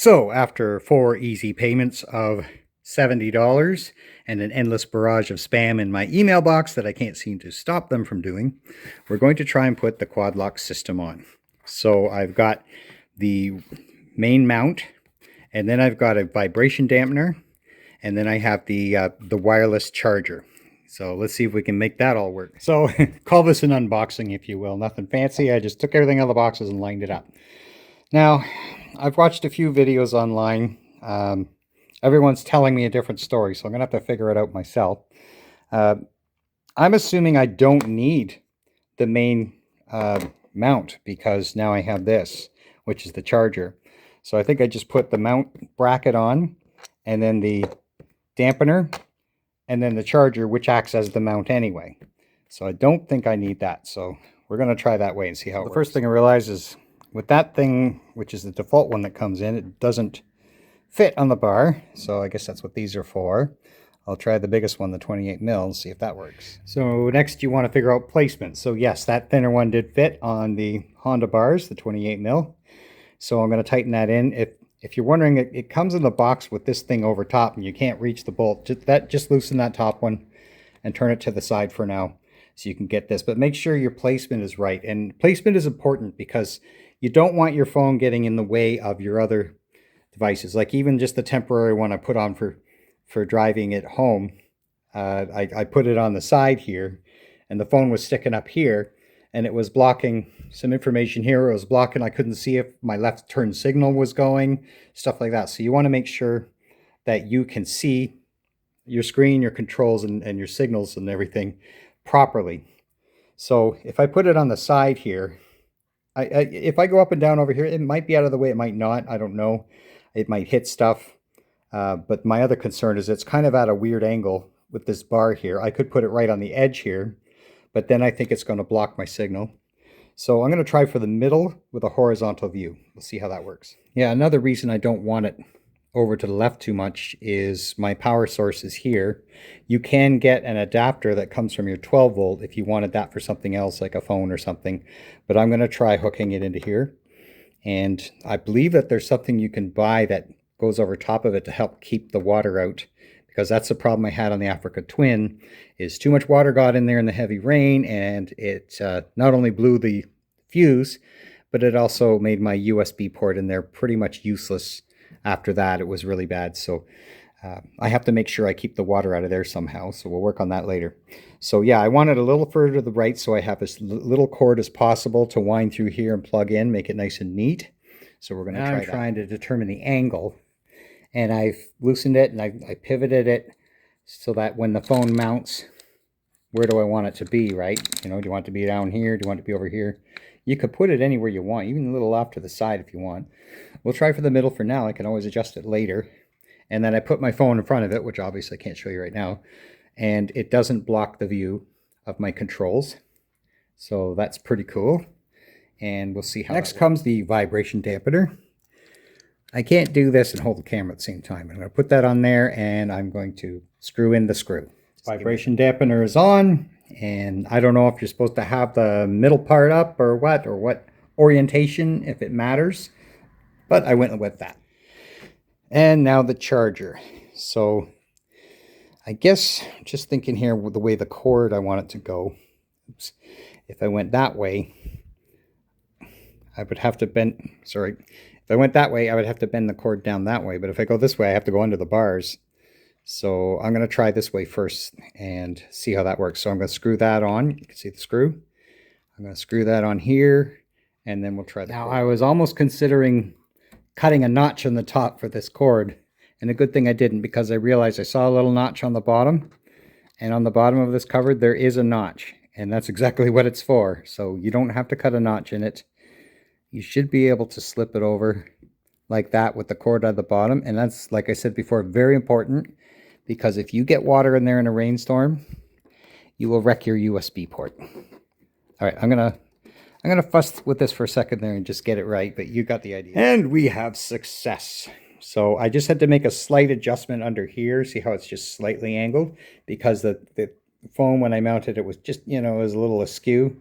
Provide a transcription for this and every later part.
So after 4 easy payments of $70 and an endless barrage of spam in my email box that I can't seem to stop them from doing, we're going to try and put the Quadlock system on. So I've got the main mount, and then I've got a vibration dampener, and then I have the wireless charger. So let's see if we can make that all work. So call this an unboxing, if you will. Nothing fancy. I just took everything out of the boxes and lined it up. Now, I've watched a few videos online. Everyone's telling me a different story, so I'm going to have to figure it out myself. I'm assuming I don't need the main mount because now I have this, which is the charger. So I think I just put the mount bracket on, and then the dampener, and then the charger, which acts as the mount anyway. So I don't think I need that. So we're going to try that way and see how it works. The first thing I realize is with that thing, which is the default one that comes in, it doesn't fit on the bar. So I guess that's what these are for. I'll try the biggest one, the 28 mil, see if that works. So next you want to figure out placement. So yes, that thinner one did fit on the Honda bars, the 28 mil. So I'm going to tighten that in. If you're wondering, it comes in the box with this thing over top and you can't reach the bolt. Just loosen that top one and turn it to the side for now so you can get this. But make sure your placement is right. And placement is important because you don't want your phone getting in the way of your other devices. Like even just the temporary one I put on for driving at home. I put it on the side here, and the phone was sticking up here, and it was blocking some information here. It was blocking, I couldn't see if my left turn signal was going, stuff like that. So you want to make sure that you can see your screen, your controls, and your signals and everything properly. So if I put it on the side here, if I go up and down over here, it might be out of the way, it might not, I don't know. It might hit stuff. But my other concern is it's kind of at a weird angle with this bar here. I could put it right on the edge here, but then I think it's going to block my signal. So I'm going to try for the middle with a horizontal view. We'll see how that works. Yeah, another reason I don't want it over to the left too much is my power source is here. You can get an adapter that comes from your 12 volt if you wanted that for something else like a phone or something. But I'm going to try hooking it into here. And I believe that there's something you can buy that goes over top of it to help keep the water out, because that's the problem I had on the Africa Twin, is too much water got in there in the heavy rain, and it not only blew the fuse, but it also made my USB port in there pretty much useless after that. It was really bad. So I have to make sure I keep the water out of there somehow, so we'll work on that later. So yeah, I want it a little further to the right so I have as little cord as possible to wind through here and plug in, make it nice and neat. So we're going to try that. I'm trying to determine the angle, and I've loosened it and I pivoted it so that when the phone mounts, where do I want it to be, right? You know, do you want it to be down here? Do you want it to be over here? You could put it anywhere you want, even a little off to the side if you want. We'll try for the middle for now. I can always adjust it later. And then I put my phone in front of it, which obviously I can't show you right now. And it doesn't block the view of my controls. So that's pretty cool. And we'll see how next comes the vibration dampener. I can't do this and hold the camera at the same time. I'm going to put that on there, and I'm going to screw in the screw. Vibration dampener is on, and I don't know if you're supposed to have the middle part up or what orientation, if it matters. But I went with that. And now the charger. So I guess just thinking here with the way the cord I want it to go. Oops. If I went that way, I would have to bend, sorry. If I went that way, I would have to bend the cord down that way. But if I go this way, I have to go under the bars. So I'm going to try this way first and see how that works. So I'm going to screw that on. You can see the screw. I'm going to screw that on here, and then we'll try the cord. Now, I was almost considering cutting a notch on the top for this cord, and a good thing I didn't, because I realized I saw a little notch on the bottom, and on the bottom of this cover there is a notch, and that's exactly what it's for. So you don't have to cut a notch in it. You should be able to slip it over like that with the cord at the bottom, and that's, like I said before, very important, because if you get water in there in a rainstorm, you will wreck your USB port. All right, I'm gonna fuss with this for a second there and just get it right, but you got the idea. And we have success. So I just had to make a slight adjustment under here. See how it's just slightly angled? Because the phone, when I mounted it, was just, you know, it was a little askew,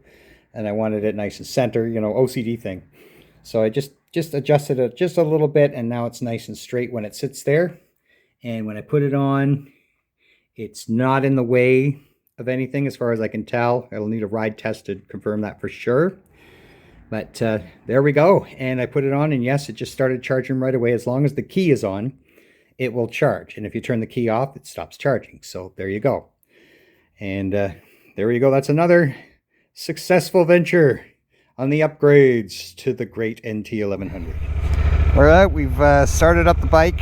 and I wanted it nice and center, you know, OCD thing. So I just adjusted it just a little bit, and now it's nice and straight when it sits there. And when I put it on, it's not in the way of anything as far as I can tell. I'll need a ride test to confirm that for sure. But there we go. And I put it on, and yes, it just started charging right away. As long as the key is on, it will charge. And if you turn the key off, it stops charging. So there you go. And there you go. That's another successful venture on the upgrades to the great NT1100. All right, we've started up the bike.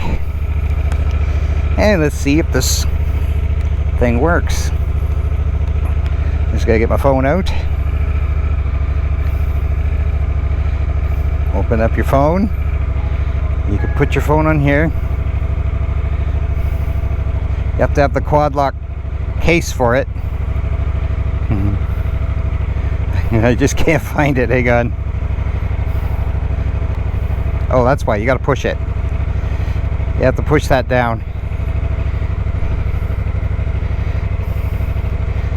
And let's see if this thing works. Just gotta get my phone out. Open up your phone. You can put your phone on here. You have to have the Quadlock case for it. I just can't find it. Hang on. Oh, that's why. You got to push it. You have to push that down.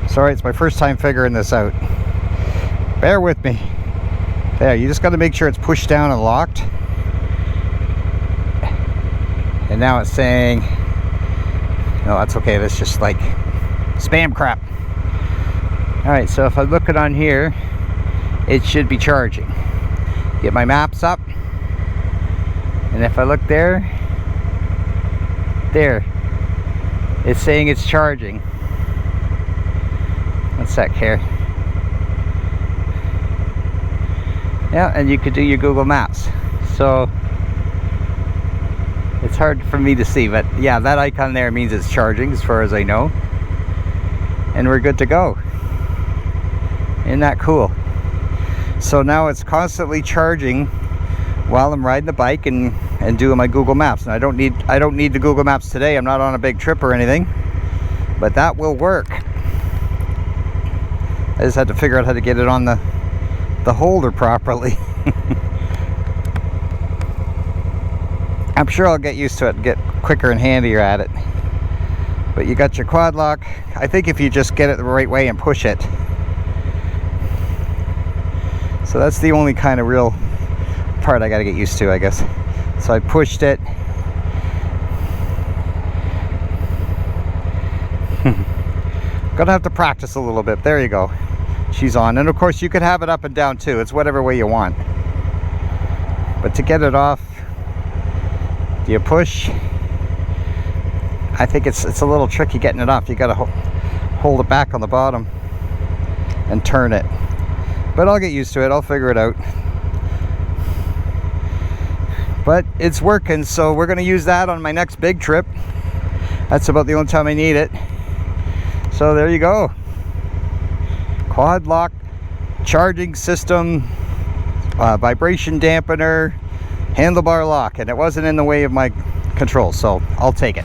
Sorry, it's my first time figuring this out. Bear with me. There, you just got to make sure it's pushed down and locked. And now it's saying, no, that's okay. That's just like spam crap. All right, so if I look it on here, it should be charging. Get my maps up. And if I look there, it's saying it's charging. One sec here. Yeah, and you could do your Google Maps. So it's hard for me to see, but yeah, that icon there means it's charging as far as I know. And we're good to go. Isn't that cool? So now it's constantly charging while I'm riding the bike and doing my Google Maps. And I don't need the Google Maps today. I'm not on a big trip or anything, but that will work. I just had to figure out how to get it on the holder properly. I'm sure I'll get used to it and get quicker and handier at it. But you got your Quadlock. I think if you just get it the right way and push it. So that's the only kind of real part I got to get used to, I guess. So I pushed it. Gonna have to practice a little bit. There you go. She's on. And of course you could have it up and down too. It's whatever way you want. But to get it off, do you push? I think it's a little tricky getting it off. You got to hold it back on the bottom and turn it. But I'll get used to it. I'll figure it out. But it's working, so we're going to use that on my next big trip. That's about the only time I need it. So there you go. Quadlock charging system, vibration dampener, handlebar lock, and it wasn't in the way of my controls, so I'll take it.